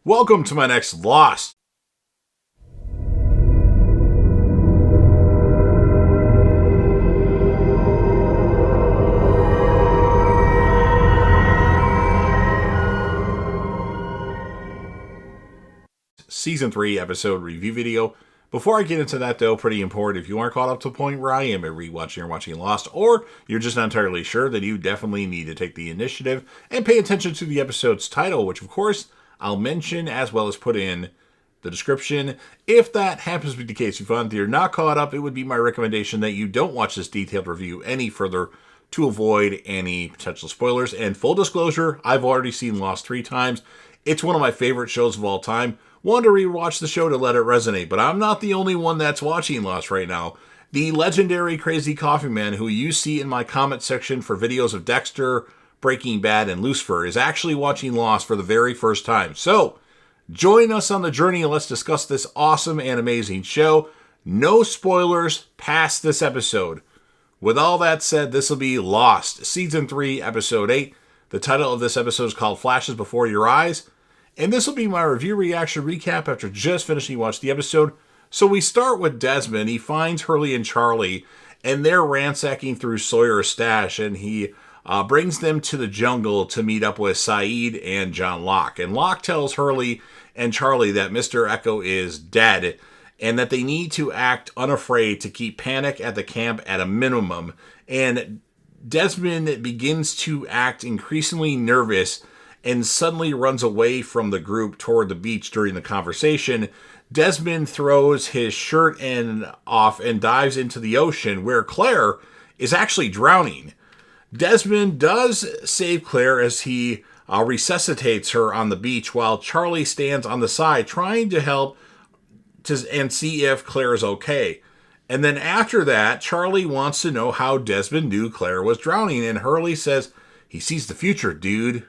Welcome to my next Lost. Season 3 episode review video. Before I get into that though, pretty important, if you aren't caught up to the point where I am at rewatching or watching Lost, or you're just not entirely sure, then you definitely need to take the initiative and pay attention to the episode's title, which of course I'll mention as well as put in the description. If that happens to be the case, if you're not caught up, it would be my recommendation that you don't watch this detailed review any further to avoid any potential spoilers. And full disclosure, I've already seen Lost 3 times. It's one of my favorite shows of all time. Wanted to rewatch the show to let it resonate, but I'm not the only one that's watching Lost right now. The legendary Crazy Coffee Man, who you see in my comment section for videos of Dexter, Breaking Bad, and Lucifer, is actually watching Lost for the very first time. So, join us on the journey and let's discuss this awesome and amazing show. No spoilers past this episode. With all that said, this will be Lost, Season 3, Episode 8. The title of this episode is called Flashes Before Your Eyes. And this will be my review reaction recap after just finishing watching the episode. So we start with Desmond. He finds Hurley and Charlie, and they're ransacking through Sawyer's stash, and he brings them to the jungle to meet up with Saeed and John Locke. And Locke tells Hurley and Charlie that Mr. Echo is dead, and that they need to act unafraid to keep panic at the camp at a minimum. And Desmond begins to act increasingly nervous and suddenly runs away from the group toward the beach during the conversation. Desmond throws his shirt off and dives into the ocean, where Claire is actually drowning. Desmond does save Claire as he resuscitates her on the beach, while Charlie stands on the side trying to help and see if Claire is okay. And then after that, Charlie wants to know how Desmond knew Claire was drowning, and Hurley says, "He sees the future, dude."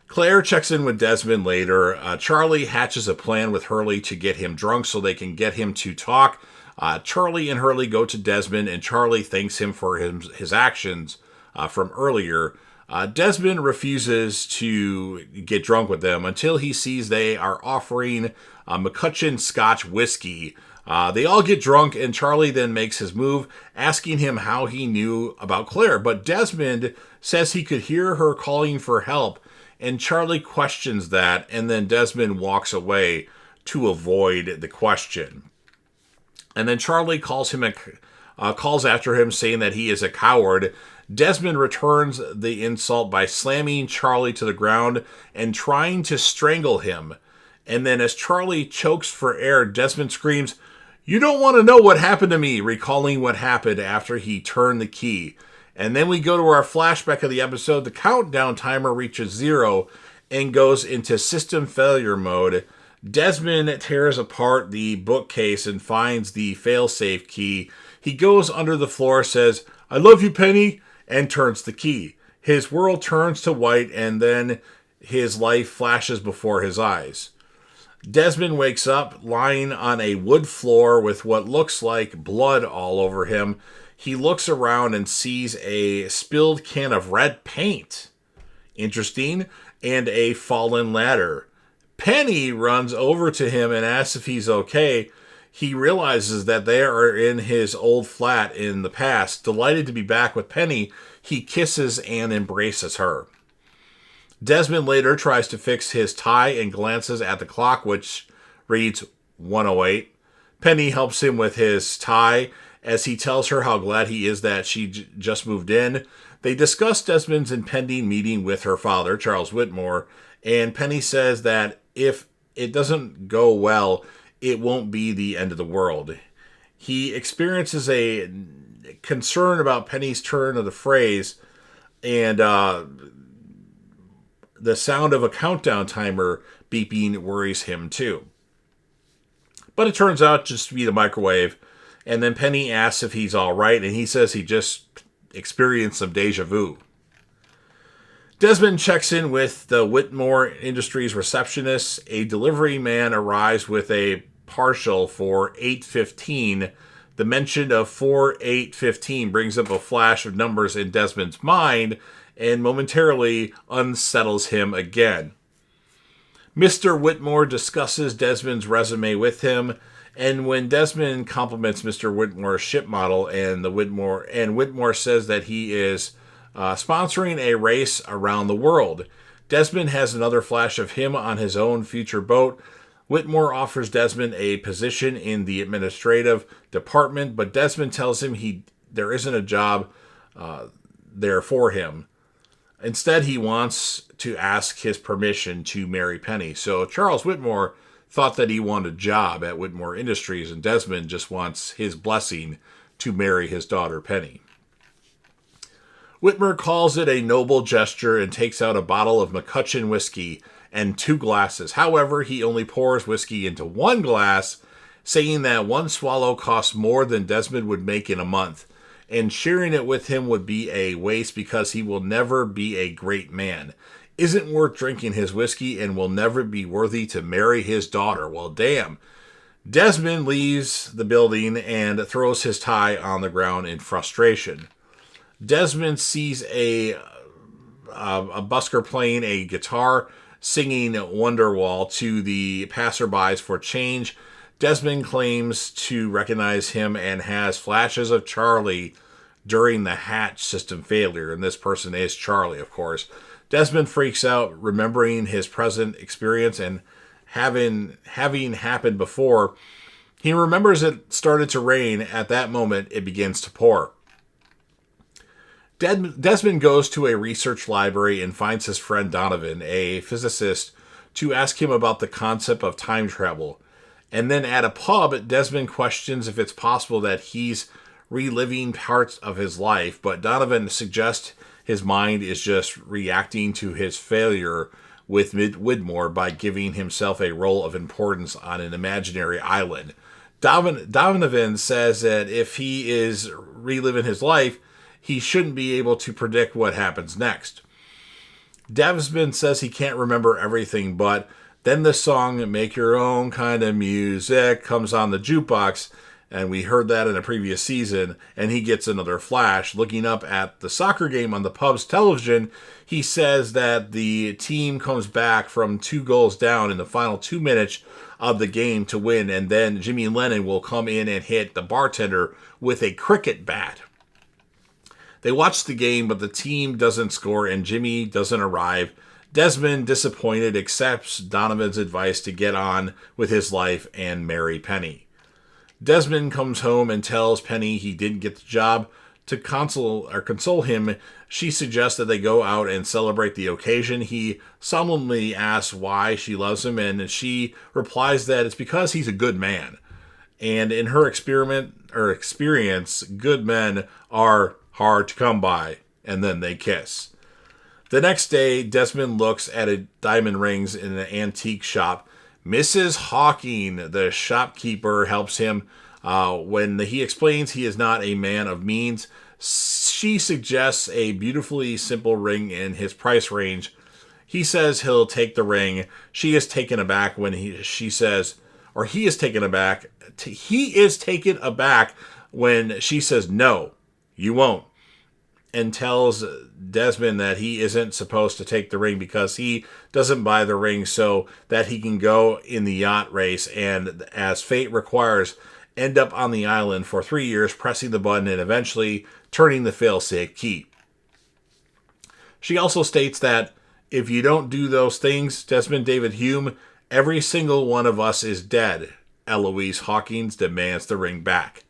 Claire checks in with Desmond later. Charlie hatches a plan with Hurley to get him drunk so they can get him to talk. Charlie and Hurley go to Desmond, and Charlie thanks him for his actions from earlier. Desmond refuses to get drunk with them until he sees they are offering McCutcheon Scotch whiskey. They all get drunk, and Charlie then makes his move, asking him how he knew about Claire. But Desmond says he could hear her calling for help, and Charlie questions that, and then Desmond walks away to avoid the question. And then Charlie calls after him, saying that he is a coward. Desmond returns the insult by slamming Charlie to the ground and trying to strangle him. And then as Charlie chokes for air, Desmond screams, "You don't want to know what happened to me," recalling what happened after he turned the key. And then we go to our flashback of the episode. The countdown timer reaches 0 and goes into system failure mode. Desmond tears apart the bookcase and finds the failsafe key. He goes under the floor, says, "I love you, Penny," and turns the key. His world turns to white, and then his life flashes before his eyes. Desmond wakes up lying on a wood floor with what looks like blood all over him. He looks around and sees a spilled can of red paint. Interesting. And a fallen ladder. Penny runs over to him and asks if he's okay. He realizes that they are in his old flat in the past. Delighted to be back with Penny, he kisses and embraces her. Desmond later tries to fix his tie and glances at the clock, which reads 1:08. Penny helps him with his tie as he tells her how glad he is that she just moved in. They discuss Desmond's impending meeting with her father, Charles Whitmore, and Penny says that if it doesn't go well, it won't be the end of the world. He experiences a concern about Penny's turn of the phrase, and the sound of a countdown timer beeping worries him too. But it turns out just to be the microwave. And then Penny asks if he's all right, and he says he just experienced some deja vu. Desmond checks in with the Whitmore Industries receptionist. A delivery man arrives with a partial for 8:15. The mention of 4815 brings up a flash of numbers in Desmond's mind and momentarily unsettles him again. Mr. Whitmore discusses Desmond's resume with him, and when Desmond compliments Mr. Whitmore's ship model, and Whitmore says that he is sponsoring a race around the world, Desmond has another flash of him on his own future boat. Whitmore offers Desmond a position in the administrative department, but Desmond tells him there isn't a job there for him. Instead, he wants to ask his permission to marry Penny. So Charles Whitmore thought that he wanted a job at Whitmore Industries, and Desmond just wants his blessing to marry his daughter Penny. Whitmore calls it a noble gesture and takes out a bottle of McCutcheon whiskey and 2 glasses. However, he only pours whiskey into 1 glass, saying that 1 swallow costs more than Desmond would make in a month, and sharing it with him would be a waste because he will never be a great man. Isn't worth drinking his whiskey and will never be worthy to marry his daughter. Well, damn. Desmond leaves the building and throws his tie on the ground in frustration. Desmond sees a busker playing a guitar, singing Wonderwall to the passerbys for change. Desmond claims to recognize him and has flashes of Charlie during the hatch system failure, and this person is Charlie, of course. Desmond freaks out, remembering his present experience and having happened before. He remembers it started to rain. At that moment, it begins to pour. Desmond goes to a research library and finds his friend Donovan, a physicist, to ask him about the concept of time travel. And then at a pub, Desmond questions if it's possible that he's reliving parts of his life, but Donovan suggests his mind is just reacting to his failure with Whitmore by giving himself a role of importance on an imaginary island. Donovan says that if he is reliving his life, he shouldn't be able to predict what happens next. Desmond says he can't remember everything, but then the song Make Your Own Kind of Music comes on the jukebox, and we heard that in a previous season, and he gets another flash. Looking up at the soccer game on the pub's television, he says that the team comes back from 2 goals down in the final 2 minutes of the game to win, and then Jimmy Lennon will come in and hit the bartender with a cricket bat. They watch the game, but the team doesn't score and Jimmy doesn't arrive. Desmond, disappointed, accepts Donovan's advice to get on with his life and marry Penny. Desmond comes home and tells Penny he didn't get the job. To console him, she suggests that they go out and celebrate the occasion. He solemnly asks why she loves him, and she replies that it's because he's a good man. And in her experience, good men are hard to come by, and then they kiss. The next day, Desmond looks at a diamond rings in an antique shop. Mrs. Hawking, the shopkeeper, helps him when he explains he is not a man of means. She suggests a beautifully simple ring in his price range. He says he'll take the ring. He is taken aback when he is taken aback when she says, "No, you won't," and tells Desmond that he isn't supposed to take the ring because he doesn't buy the ring so that he can go in the yacht race and, as fate requires, end up on the island for 3 years, pressing the button and eventually turning the failsafe key. She also states that if you don't do those things, Desmond David Hume, every single one of us is dead. Eloise Hawkins demands the ring back.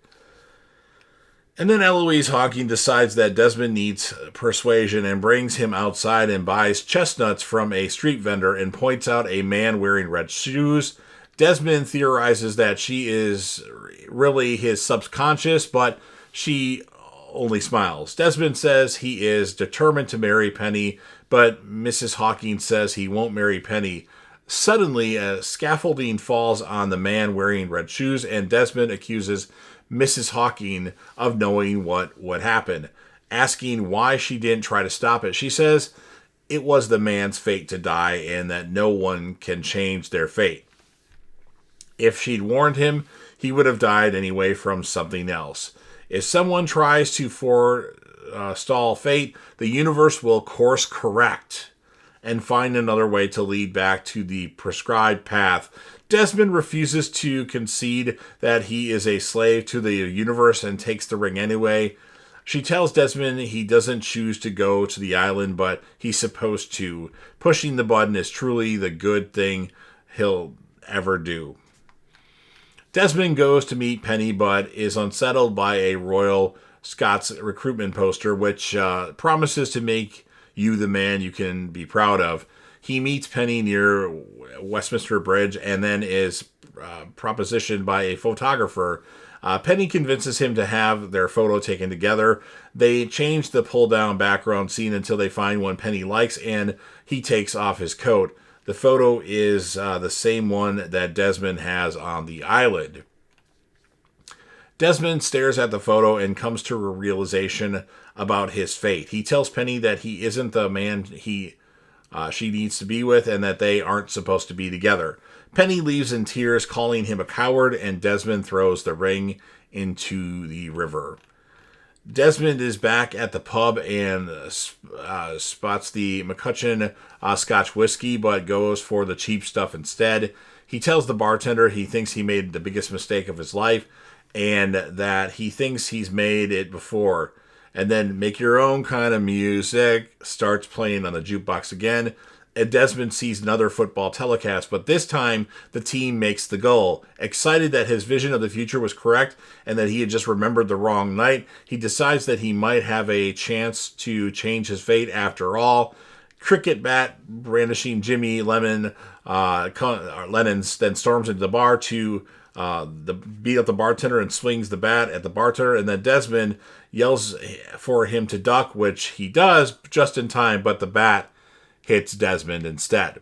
And then Eloise Hawking decides that Desmond needs persuasion and brings him outside and buys chestnuts from a street vendor and points out a man wearing red shoes. Desmond theorizes that she is really his subconscious, but she only smiles. Desmond says he is determined to marry Penny, but Mrs. Hawking says he won't marry Penny. Suddenly, a scaffolding falls on the man wearing red shoes, and Desmond accuses Mrs. Hawking of knowing what would happen, asking why she didn't try to stop it. She says it was the man's fate to die and that no one can change their fate. If she'd warned him, he would have died anyway from something else. If someone tries to forestall fate, the universe will course correct. and find another way to lead back to the prescribed path. Desmond refuses to concede that he is a slave to the universe and takes the ring anyway. She tells Desmond he doesn't choose to go to the island, but he's supposed to. Pushing the button is truly the good thing he'll ever do. Desmond goes to meet Penny, but is unsettled by a Royal Scots recruitment poster, which promises to make you the man you can be proud of. He meets Penny near Westminster Bridge and then is propositioned by a photographer. Penny convinces him to have their photo taken together. They change the pull-down background scene until they find one Penny likes, and he takes off his coat. The photo is the same one that Desmond has on the island. Desmond stares at the photo and comes to a realization about his fate. He tells Penny that he isn't the man she needs to be with and that they aren't supposed to be together. Penny leaves in tears, calling him a coward, and Desmond throws the ring into the river. Desmond is back at the pub and spots the McCutcheon Scotch whiskey, but goes for the cheap stuff instead. He tells the bartender he thinks he made the biggest mistake of his life and that he thinks he's made it before. And then Make Your Own Kind of Music starts playing on the jukebox again. And Desmond sees another football telecast, but this time the team makes the goal. Excited that his vision of the future was correct and that he had just remembered the wrong night, he decides that he might have a chance to change his fate after all. Cricket bat brandishing Jimmy Lennon's then storms into the bar to beat up the bartender and swings the bat at the bartender, and then Desmond yells for him to duck, which he does just in time, but the bat hits Desmond instead.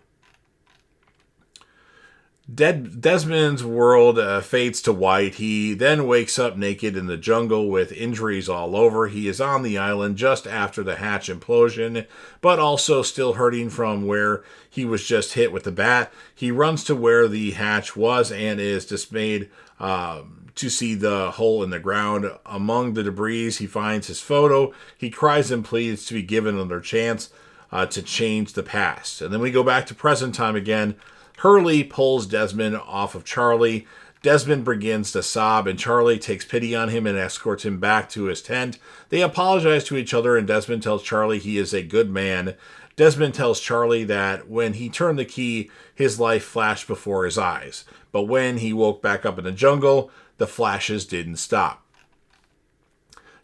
Desmond's world fades to white. He then wakes up naked in the jungle with injuries all over. He is on the island just after the hatch implosion, but also still hurting from where he was just hit with the bat. He runs to where the hatch was and is dismayed to see the hole in the ground. Among the debris, he finds his photo. He cries and pleads to be given another chance to change the past. And then we go back to present time again. Hurley pulls Desmond off of Charlie. Desmond begins to sob, and Charlie takes pity on him and escorts him back to his tent. They apologize to each other, and Desmond tells Charlie he is a good man. Desmond tells Charlie that when he turned the key, his life flashed before his eyes. But when he woke back up in the jungle, the flashes didn't stop.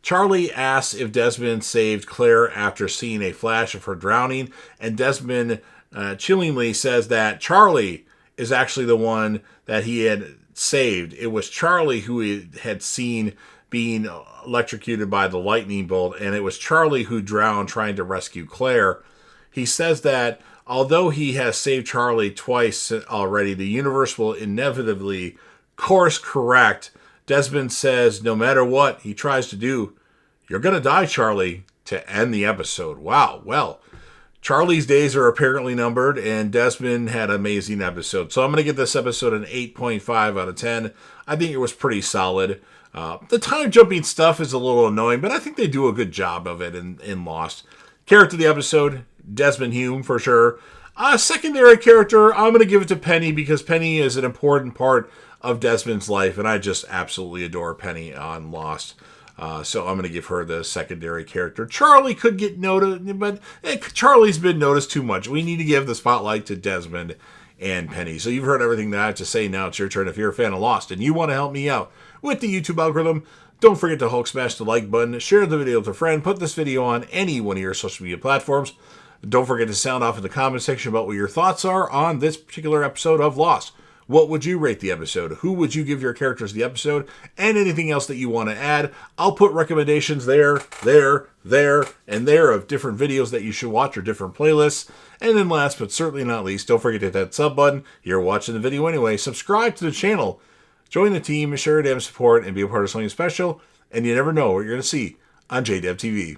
Charlie asks if Desmond saved Claire after seeing a flash of her drowning, and Desmond chillingly says that Charlie is actually the one that he had saved. It was Charlie who he had seen being electrocuted by the lightning bolt, and it was Charlie who drowned trying to rescue Claire. He says that although he has saved Charlie twice already, the universe will inevitably course correct. Desmond says no matter what he tries to do, you're going to die, Charlie, to end the episode. Wow, well, Charlie's days are apparently numbered, and Desmond had an amazing episode. So I'm going to give this episode an 8.5 out of 10. I think it was pretty solid. The time jumping stuff is a little annoying, but I think they do a good job of it in Lost. Character of the episode, Desmond Hume for sure. Secondary character, I'm going to give it to Penny because Penny is an important part of Desmond's life, and I just absolutely adore Penny on Lost. So I'm going to give her the secondary character. Charlie could get noticed, but Charlie's been noticed too much. We need to give the spotlight to Desmond and Penny. So you've heard everything that I have to say. Now it's your turn. If you're a fan of Lost and you want to help me out with the YouTube algorithm, don't forget to Hulk smash the like button, share the video with a friend, put this video on any one of your social media platforms. Don't forget to sound off in the comment section about what your thoughts are on this particular episode of Lost. What would you rate the episode? Who would you give your characters the episode? And anything else that you want to add. I'll put recommendations there, and there of different videos that you should watch or different playlists. And then last but certainly not least, don't forget to hit that sub button. You're watching the video anyway. Subscribe to the channel. Join the team, share your damn support, and be a part of something special. And you never know what you're going to see on JDevTV.